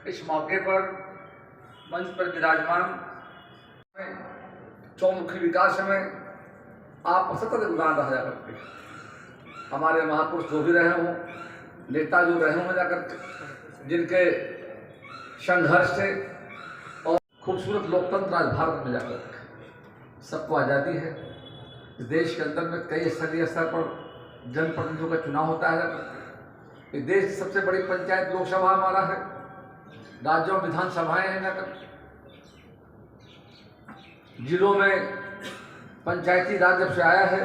इस मौके पर मंच पर विराजमान चौमुखी विकास में आप सतत योगदान रहा करते हैं। हमारे महापुरुष जो भी रहे हों, नेता जो रहे हों जाकर के, जिनके संघर्ष से और खूबसूरत लोकतंत्र आज भारत में जाकर के सबको आज़ादी है। इस देश के अंदर में कई स्तरीय स्तर पर जनप्रतिनिधियों का चुनाव होता है। इस देश की सबसे बड़ी पंचायत लोकसभा हमारा है, राज्यों में विधानसभाएं हैं जाकर, जिलों में पंचायती राज जब से आया है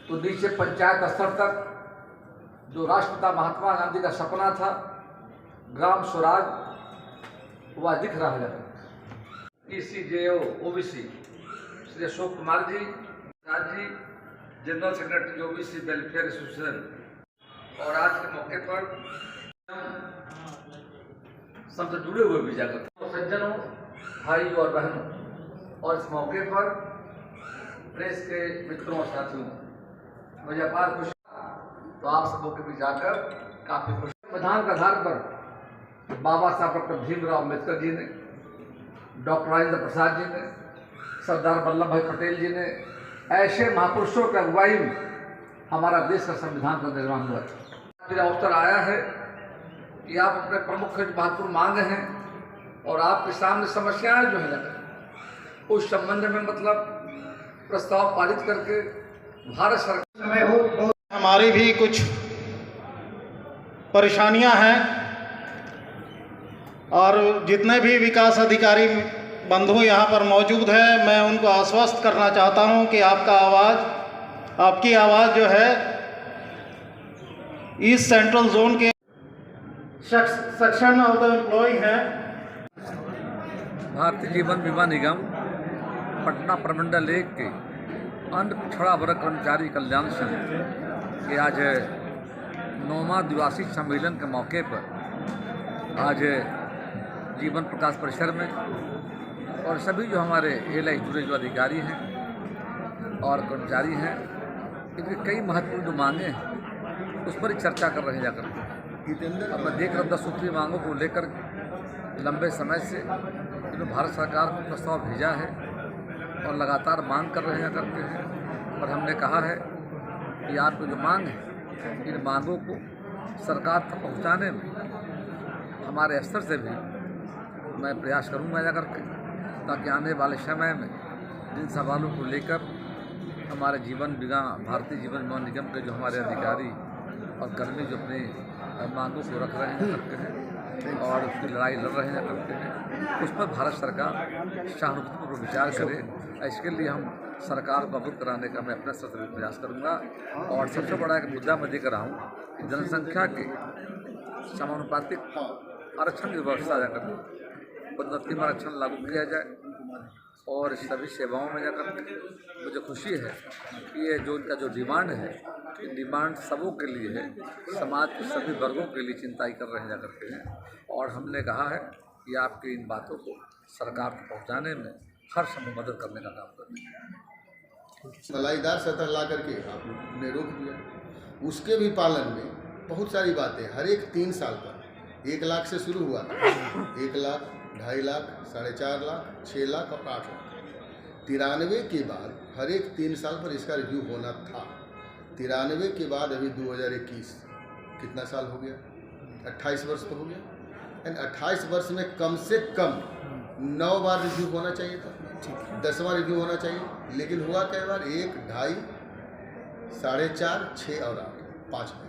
तो नीचे पंचायत स्तर तक जो राष्ट्रपिता महात्मा गांधी का सपना था ग्राम स्वराज, वह दिख रहा है। ECJO OBC Shri Ashok Kumar ji, general secretary OBC welfare association, और आज के मौके पर सबसे जुड़े हुए भी जाकर सज्जनों, भाई और बहनों, और इस मौके पर प्रेस के मित्रों और साथियों, मुझे अपार खुशी, तो आप सबों के बीच जाकर काफी खुशी। संविधान के आधार पर बाबा साहब डॉक्टर भीमराव अम्बेडकर जी ने, डॉक्टर राजेंद्र प्रसाद जी ने, सरदार वल्लभ भाई पटेल जी ने, ऐसे महापुरुषों की अगुवाई में हमारा देश का संविधान का निर्माण हुआ था। फिर अवसर आया है कि आप अपने प्रमुख महत्वपूर्ण मांग हैं और आपके सामने समस्याएं जो है उस संबंध में मतलब प्रस्ताव पारित करके भारत सरकार हमारी भी कुछ परेशानियां हैं और जितने भी विकास अधिकारी बंधु यहाँ पर मौजूद हैं, मैं उनको आश्वस्त करना चाहता हूँ कि आपकी आवाज़ जो है ईस्ट सेंट्रल जोन के सेक्शन ऑफ द एम्प्लॉय हैं। भारतीय जीवन बीमा निगम पटना प्रमंडल 1 के अन्य पिछड़ा वर्ग कर्मचारी कल्याण संघ के आज 9वां द्विवार्षिक सम्मेलन के मौके पर आज जीवन प्रकाश परिसर में और सभी जो हमारे एएलआई जुड़े जो अधिकारी हैं और कर्मचारी हैं, इनकी कई महत्वपूर्ण जो मांगे हैं उस पर ही चर्चा कर रहे हैं जाकर। अब मैं देख रहा हूँ 10 सूत्री मांगों को लेकर लंबे समय से इन्होंने भारत सरकार को प्रस्ताव भेजा है और लगातार मांग कर रहे हैं करते हैं, और हमने कहा है कि आपको जो मांग है इन मांगों को सरकार तक पहुँचाने में हमारे स्तर से भी मैं प्रयास करूँगा जाकर के, ताकि आने वाले समय में जिन सवालों को लेकर हमारे भारतीय जीवन बीमा निगम के जो हमारे अधिकारी और कर्मी जो अपनी मांगों को रख रहे हैं करते हैं और उसकी लड़ाई लड़ रहे हैं करते हैं, उस पर भारत सरकार सहानुभूतिपूर्वक विचार करे। इसके लिए हम सरकार को अवगत कराने का मैं अपने स्तर से प्रयास करूँगा। और सबसे बड़ा एक मुद्दा मैं देकर आऊँ, जनसंख्या के समानुपातिक आरक्षण की व्यवस्था जाकर पदोन्नति में आरक्षण लागू किया जाए, और सभी सेवाओं में जाकर मुझे खुशी है कि ये जो इनका जो डिमांड है, ये डिमांड सबों के लिए है, समाज के सभी वर्गों के लिए चिंता कर रहे हैं जाकर के हैं। और हमने कहा है कि आपकी इन बातों को सरकार को पहुंचाने में हर संभव मदद करने का काम करेंगे। मलाईदार सतह ला करके आपने रोक दिया, उसके भी पालन में बहुत सारी बातें हर एक 3 साल पर 1 लाख से शुरू हुआ था, 1 लाख, 2.5 लाख, 4.5 लाख, 6 लाख और 8 लाख। 93 के बाद हर एक 3 साल पर इसका रिव्यू होना था। 93 के बाद अभी 2021 कितना साल हो गया? 28 वर्ष तो हो गया। एंड 28 वर्ष में कम से कम 9 बार रिव्यू होना चाहिए था, 10वां रिव्यू होना चाहिए, लेकिन हुआ कई बार? 1, 2.5, 4.5, 6 और 8, 5 बार।